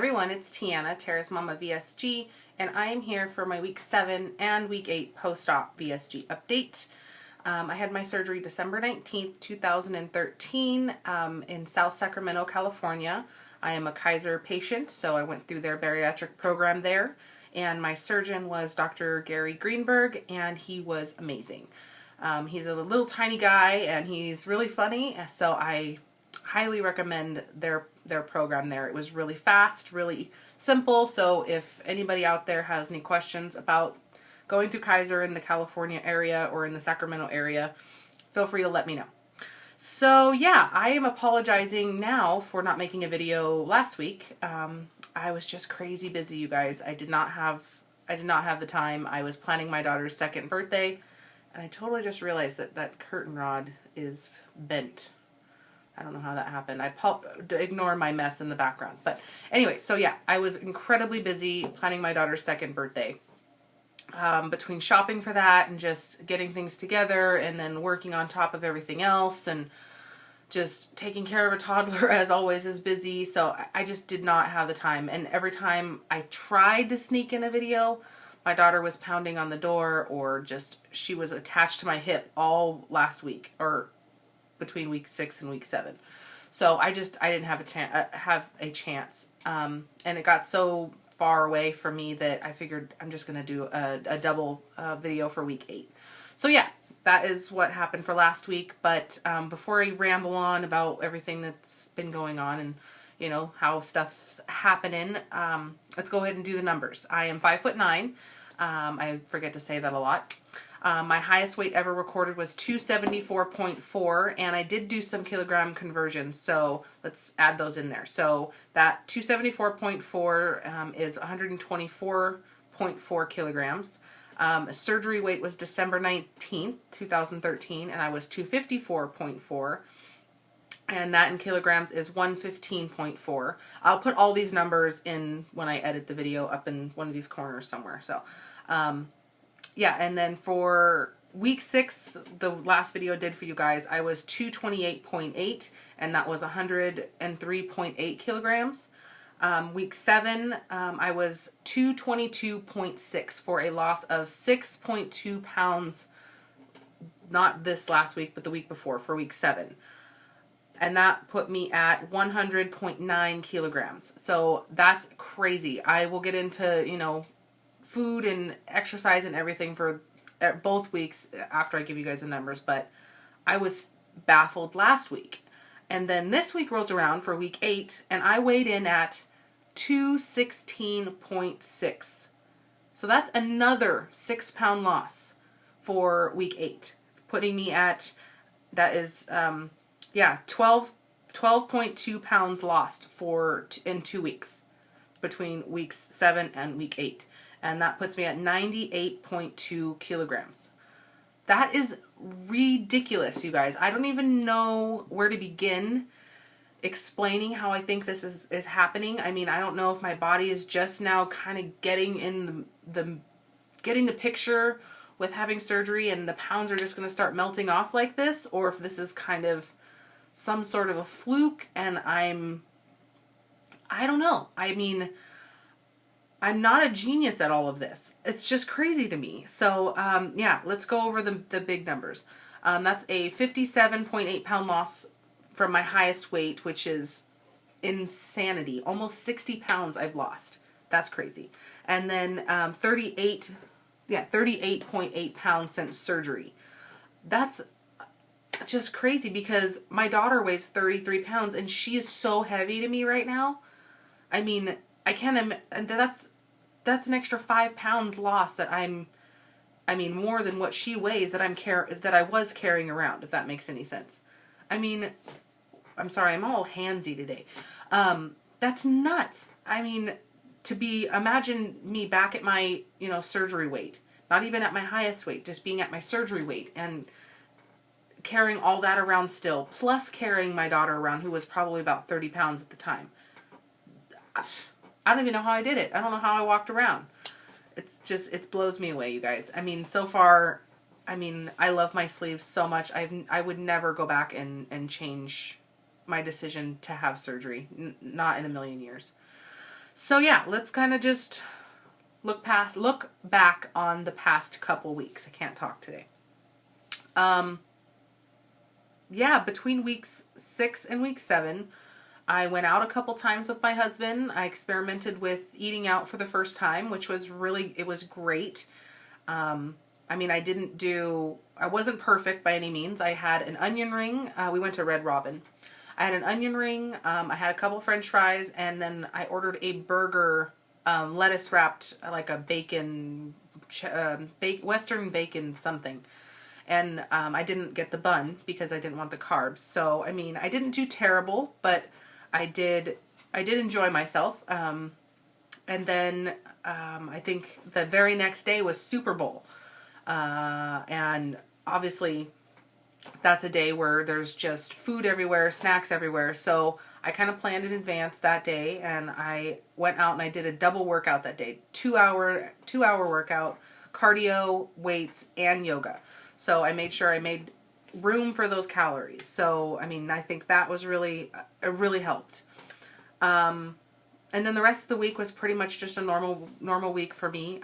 everyone, it's Tiana, TerrasMommaVSG, and I am here for my week 7 and week 8 post-op VSG update. I had my surgery December 19th, 2013 in South Sacramento, California. I am a Kaiser patient, so I went through their bariatric program there, and my surgeon was Dr. Gary Greenberg, and he was amazing. He's a little tiny guy, and he's really funny, so I highly recommend their program there. It was really fast, really simple, so if anybody out there has any questions about going through Kaiser in the California area or in the Sacramento area, feel free to let me know. So yeah, I am apologizing now for not making a video last week. I was just crazy busy, you guys. I did not have the time. I was planning my daughter's 2nd birthday, and I totally just realized that that curtain rod is bent. I don't know how that happened. Ignore my mess in the background. But anyway, so yeah, I was incredibly busy planning my daughter's 2nd birthday. Between shopping for that and just getting things together and then working on top of everything else and just taking care of a toddler, as always, is busy. So I just did not have the time. And every time I tried to sneak in a video, my daughter was pounding on the door, or just she was attached to my hip all last week, or between week 6 and week 7. So I didn't have a chance. And it got so far away from me that I figured I'm just going to do a double video for week 8. So yeah, that is what happened for last week. But before I ramble on about everything that's been going on and you know how stuff's happening, let's go ahead and do the numbers. I am 5'9". I forget to say that a lot. My highest weight ever recorded was 274.4, and I did do some kilogram conversions, so let's add those in there. So that 274.4 is 124.4 kilograms. Surgery weight was December 19th, 2013, and I was 254.4. And that in kilograms is 115.4. I'll put all these numbers in when I edit the video up in one of these corners somewhere. So, yeah, and then for week 6, the last video I did for you guys, I was 228.8, and that was 103.8 kilograms. Week 7, I was 222.6 for a loss of 6.2 pounds, not this last week, but the week before, for week 7. And that put me at 100.9 kilograms. So that's crazy. I will get into, you know, food and exercise and everything for both weeks after I give you guys the numbers, but I was baffled last week. And then this week rolls around for week 8, and I weighed in at 216.6. So that's another 6-pound loss for week 8, putting me at, that is, yeah, 12.2 pounds lost in 2 weeks, between weeks 7 and week 8. And that puts me at 98.2 kilograms. That is ridiculous, you guys. I don't even know where to begin explaining how I think this is happening. I mean, I don't know if my body is just now kind of getting in getting the picture with having surgery and the pounds are just going to start melting off like this, or if this is kind of some sort of a fluke and I don't know. I mean, I'm not a genius at all of this. It's just crazy to me. So, yeah, let's go over the big numbers. That's a 57.8 pound loss from my highest weight, which is insanity. Almost 60 pounds I've lost. That's crazy. And then 38.8 pounds since surgery. That's just crazy because my daughter weighs 33 pounds and she is so heavy to me right now. I mean, I can't, that's an extra 5 pounds lost that more than what she weighs that I was carrying around, if that makes any sense. I mean, I'm sorry, I'm all handsy today. That's nuts. I mean, imagine me back at my, you know, surgery weight, not even at my highest weight, just being at my surgery weight and carrying all that around still, plus carrying my daughter around, who was probably about 30 pounds at the time. I don't even know how I did it. I don't know how I walked around. It blows me away, you guys. I mean, so far, I mean, I love my sleeves so much. I would never go back and change my decision to have surgery. Not in a million years. So yeah, let's kind of just look back on the past couple weeks. I can't talk today. Yeah, between weeks 6 and week 7, I went out a couple times with my husband. I experimented with eating out for the first time, which was it was great. I mean, I wasn't perfect by any means. I had an onion ring. We went to Red Robin. I had an onion ring. I had a couple French fries, and then I ordered a burger, lettuce wrapped, like a bacon, Western bacon something. And I didn't get the bun because I didn't want the carbs. So, I mean, I didn't do terrible, but I did enjoy myself. And then I think the very next day was Super Bowl. And obviously that's a day where there's just food everywhere, snacks everywhere. So I kind of planned in advance that day, and I went out and I did a double workout that day. 2-hour workout, cardio, weights, and yoga. So I made sure I made room for those calories. So, I mean, I think that was it really helped. And then the rest of the week was pretty much just a normal week for me.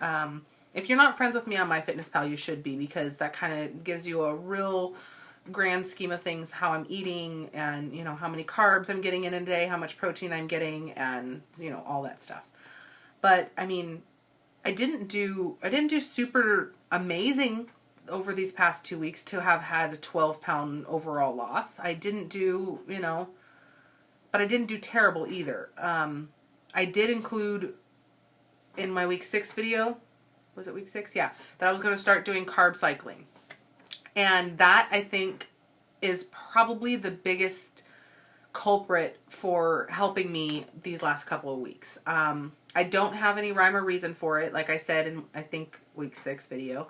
If you're not friends with me on MyFitnessPal, you should be, because that kind of gives you a real grand scheme of things, how I'm eating, and, you know, how many carbs I'm getting in a day, how much protein I'm getting, and, you know, all that stuff. But, I mean, I didn't do super amazing over these past 2 weeks to have had a 12-pound overall loss. I didn't do, you know, but I didn't do terrible either. I did include in my week 6 video, was it week 6? Yeah, that I was going to start doing carb cycling. And that, I think, is probably the biggest culprit for helping me these last couple of weeks. I don't have any rhyme or reason for it, like I said in, I think, week 6 video.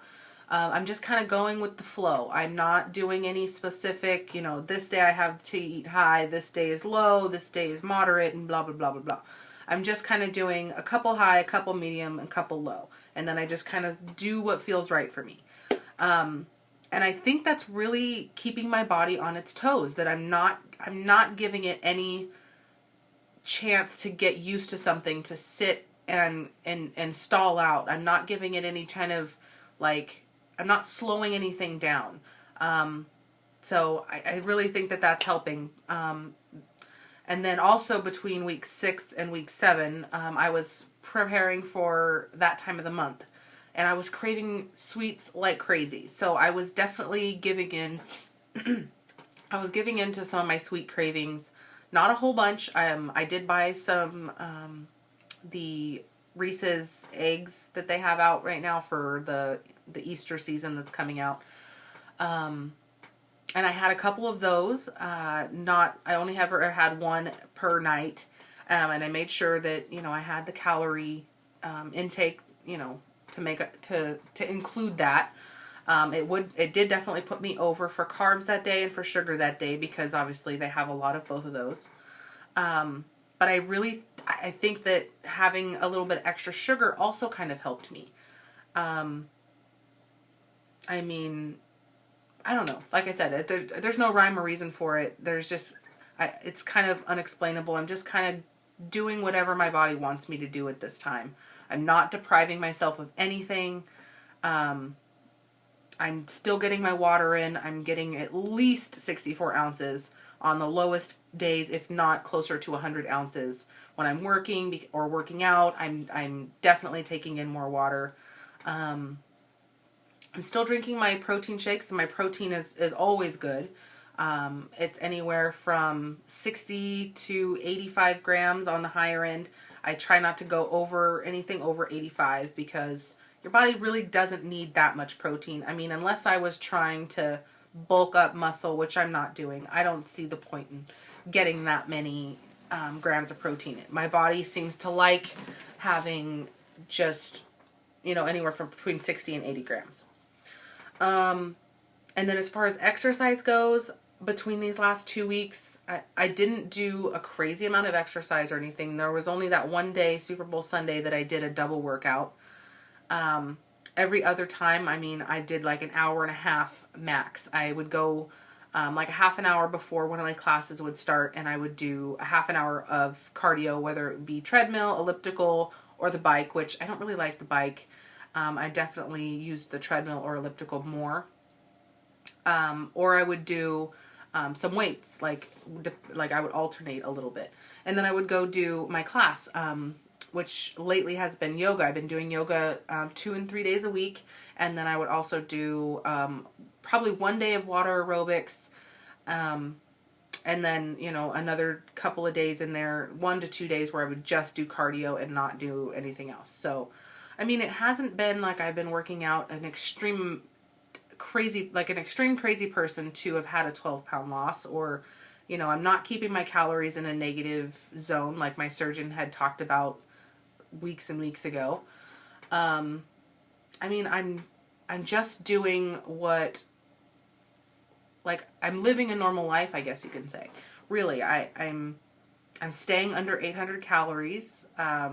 I'm just kind of going with the flow. I'm not doing any specific, you know, this day I have to eat high, this day is low, this day is moderate, and blah, blah, blah, blah, blah. I'm just kind of doing a couple high, a couple medium, and a couple low. And then I just kind of do what feels right for me. And I think that's really keeping my body on its toes, that I'm not giving it any chance to get used to something, to sit and stall out. I'm not giving it any kind of, like, I'm not slowing anything down. So I really think that that's helping. And then also between week 6 and week 7, I was preparing for that time of the month. And I was craving sweets like crazy. So I was definitely giving in. I was giving in to some of my sweet cravings. Not a whole bunch. I did buy some the Reese's eggs that they have out right now for the Easter season that's coming out. And I had a couple of those. I only ever had one per night. And I made sure that, you know, I had the calorie intake, you know, to include that. It did definitely put me over for carbs that day and for sugar that day, because obviously they have a lot of both of those. But I think that having a little bit extra sugar also kind of helped me. I mean, I don't know. Like I said, there's no rhyme or reason for it. It's kind of unexplainable. I'm just kind of doing whatever my body wants me to do at this time. I'm not depriving myself of anything. I'm still getting my water in. I'm getting at least 64 ounces on the lowest days, if not closer to 100 ounces. When I'm working or working out, I'm definitely taking in more water. I'm still drinking my protein shakes, and my protein is always good. It's anywhere from 60 to 85 grams on the higher end. I try not to go over anything over 85, because your body really doesn't need that much protein. I mean, unless I was trying to bulk up muscle, which I'm not doing, I don't see the point in getting that many grams of protein in. My body seems to like having just, you know, anywhere from between 60 and 80 grams. And then as far as exercise goes, between these last 2 weeks, I didn't do a crazy amount of exercise or anything. There was only that one day, Super Bowl Sunday, that I did a double workout. Every other time, I mean, I did like an hour and a half max. I would go like a half an hour before one of my classes would start, and I would do a half an hour of cardio, whether it be treadmill, elliptical, or the bike, which I don't really like the bike. I definitely use the treadmill or elliptical more. Or I would do some weights, like I would alternate a little bit. And then I would go do my class, which lately has been yoga. I've been doing yoga 2 and 3 days a week. And then I would also do probably 1 day of water aerobics. And then, you know, another couple of days in there, 1 to 2 days where I would just do cardio and not do anything else. So, I mean, it hasn't been like I've been working out an extreme crazy person to have had a 12-pound loss, or, you know, I'm not keeping my calories in a negative zone like my surgeon had talked about weeks and weeks ago. I mean, I'm just doing what, like, I'm living a normal life, I guess you can say. Really, I'm staying under 800 calories. I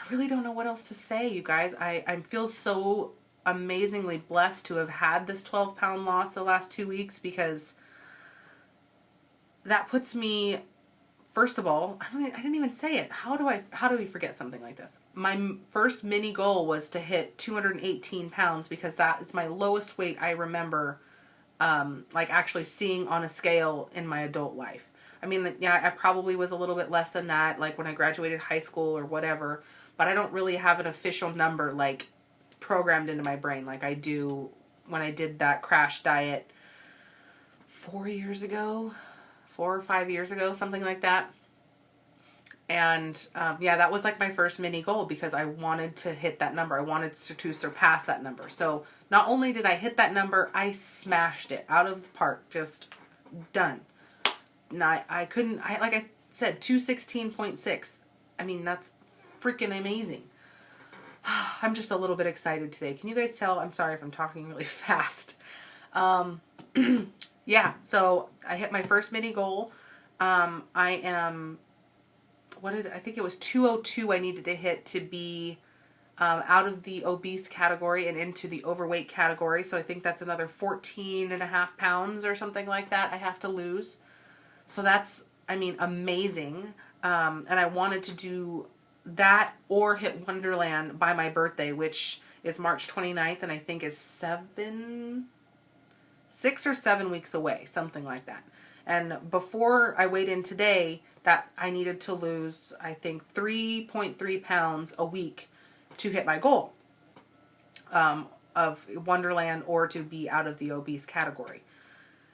really don't know what else to say, you guys. I feel so amazingly blessed to have had this 12-pound loss the last 2 weeks, because that puts me, first of all, I didn't even say it. How do we forget something like this? My first mini goal was to hit 218 pounds, because that is my lowest weight I remember, like actually seeing on a scale in my adult life. I mean, yeah, I probably was a little bit less than that, like when I graduated high school or whatever, but I don't really have an official number, like, programmed into my brain like I do when I did that crash diet 4 or 5 years ago, something like that. And yeah, that was like my first mini goal, because I wanted to hit that number. I wanted to surpass that number. So not only did I hit that number, I smashed it out of the park. Just done. Now like I said, 216.6. I mean, that's freaking amazing. I'm just a little bit excited today. Can you guys tell? I'm sorry if I'm talking really fast. Yeah, so I hit my first mini goal. I think it was 202 I needed to hit to be out of the obese category and into the overweight category. So I think that's another 14.5 pounds or something like that I have to lose. So that's, I mean, amazing. And I wanted to do that or hit Wonderland by my birthday, which is March 29th, and I think is 6 or 7 weeks away, something like that. And before I weighed in today, that I needed to lose, I think, 3.3 pounds a week to hit my goal of Wonderland or to be out of the obese category.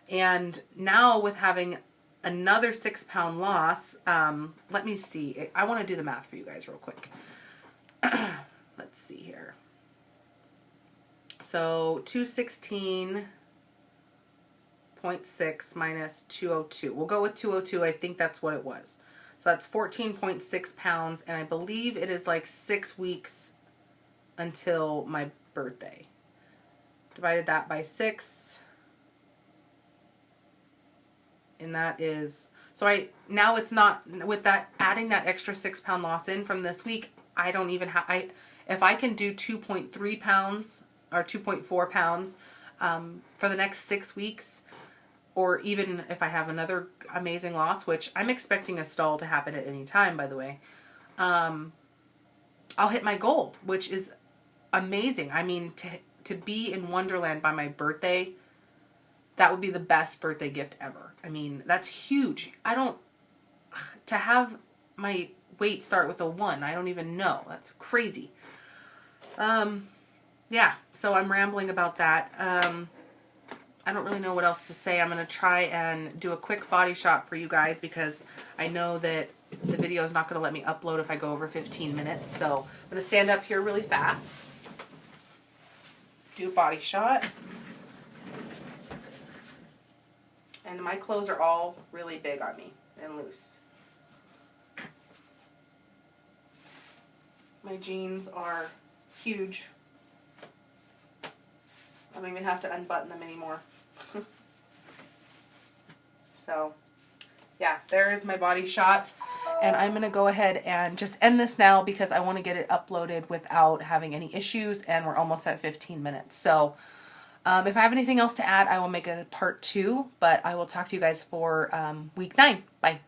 And now with having another 6-pound loss, let me see. I want to do the math for you guys real quick. Let's see here. So 216.6 minus 202. We'll go with 202. I think that's what it was. So that's 14.6 pounds, and I believe it is like 6 weeks until my birthday. Divided that by 6. And that is, so now it's not, with that, adding that extra 6-pound loss in from this week, I don't even have, if I can do 2.3 pounds or 2.4 pounds for the next 6 weeks, or even if I have another amazing loss, which I'm expecting a stall to happen at any time, by the way, I'll hit my goal, which is amazing. I mean, to be in Wonderland by my birthday, that would be the best birthday gift ever. I mean, that's huge. To have my weight start with a 1, I don't even know. That's crazy. Yeah, so I'm rambling about that. I don't really know what else to say. I'm going to try and do a quick body shot for you guys, because I know that the video is not going to let me upload if I go over 15 minutes. So I'm going to stand up here really fast, do a body shot. And my clothes are all really big on me and loose. My jeans are huge. I don't even have to unbutton them anymore. So, yeah, there is my body shot. And I'm going to go ahead and just end this now, because I want to get it uploaded without having any issues, and we're almost at 15 minutes. So, If I have anything else to add, I will make a part 2, but I will talk to you guys for week 9. Bye.